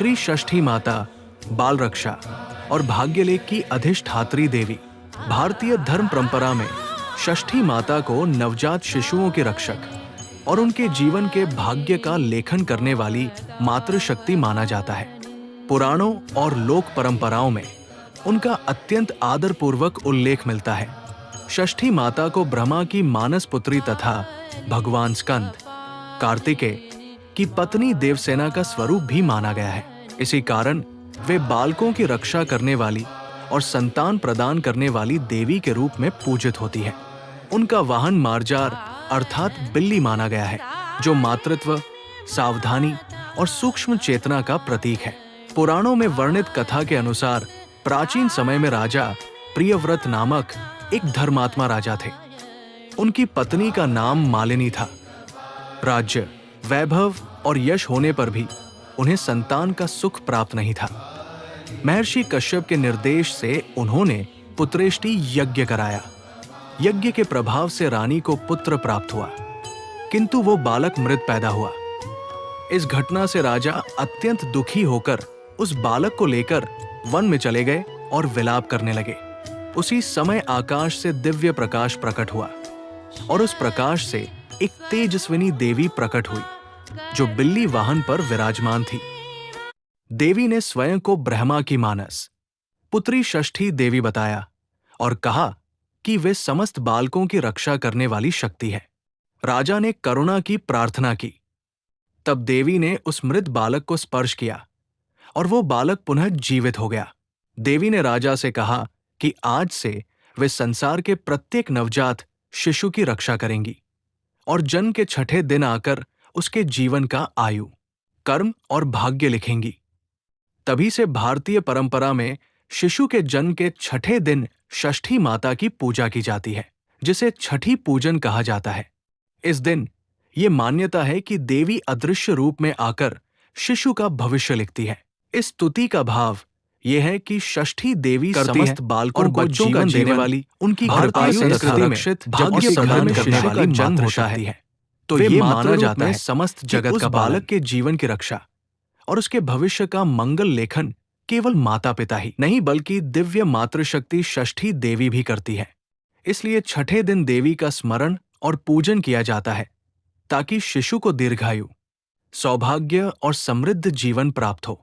श्री षष्ठी माता, बाल रक्षा और भाग्यलेख की अधिष्ठात्री देवी। भारतीय धर्म परंपरा में षष्ठी माता को नवजात शिशुओं के रक्षक और उनके जीवन के भाग्य का लेखन करने वाली मातृशक्ति माना जाता है। पुराणों और लोक परंपराओं में उनका अत्यंत आदरपूर्वक उल्लेख मिलता है। षष्ठी माता को ब्रह्मा की मानस पुत्री तथा भगवान स्कंद, कार्तिकेय की पत्नी देवसेना का स्वरूप भी माना गया है। इसी कारण वे बालकों की रक्षा करने वाली और संतान प्रदान करने वाली देवी के रूप में पूजित होती है। उनका वाहन मार्जार अर्थात बिल्ली माना गया है, जो मातृत्व, सावधानी और सूक्ष्म चेतना का प्रतीक है। पुराणों में वर्णित कथा के अनुसार प्राचीन समय में राजा प्रियव्रत नामक एक धर्मात्मा राजा थे। उनकी पत्नी का नाम मालिनी था। राज्य, वैभव और यश होने पर भी उन्हें संतान का सुख प्राप्त नहीं था। महर्षि कश्यप के निर्देश से उन्होंने पुत्रेष्टि यज्ञ कराया। यज्ञ के प्रभाव से रानी को पुत्र प्राप्त हुआ, किंतु वो बालक मृत पैदा हुआ। इस घटना से राजा अत्यंत दुखी होकर उस बालक को लेकर वन में चले गए और विलाप करने लगे। उसी समय आकाश से दिव्य प्रकाश प्रकट हुआ और उस प्रकाश से एक तेजस्विनी देवी प्रकट हुई, जो बिल्ली वाहन पर विराजमान थी। देवी ने स्वयं को ब्रह्मा की मानस पुत्री षष्ठी देवी बताया और कहा कि वे समस्त बालकों की रक्षा करने वाली शक्ति है। राजा ने करुणा की प्रार्थना की। तब देवी ने उस मृत बालक को स्पर्श किया और वो बालक पुनः जीवित हो गया। देवी ने राजा से कहा कि आज से वे संसार के प्रत्येक नवजात शिशु की रक्षा करेंगी और जन्म के छठे दिन आकर उसके जीवन का आयु, कर्म और भाग्य लिखेंगी। तभी से भारतीय परंपरा में शिशु के जन्म के छठे दिन षष्ठी माता की पूजा की जाती है, जिसे छठी पूजन कहा जाता है। इस दिन ये मान्यता है कि देवी अदृश्य रूप में आकर शिशु का भविष्य लिखती है। इस स्तुति का भाव यह है कि षष्ठी देवी समस्त बालकों को जीवन देने वाली, उनकी भारतीय संस्कृति में भाग्य प्रदान करने वाली जन्म होता है। तो ये माना जाता है समस्त जगत का बालक के जीवन की रक्षा और उसके भविष्य का मंगल लेखन केवल माता पिता ही नहीं बल्कि दिव्य मातृशक्ति षष्ठी देवी भी करती है। इसलिए छठे दिन देवी का स्मरण और पूजन किया जाता है ताकि शिशु को दीर्घायु, सौभाग्य और समृद्ध जीवन प्राप्त हो।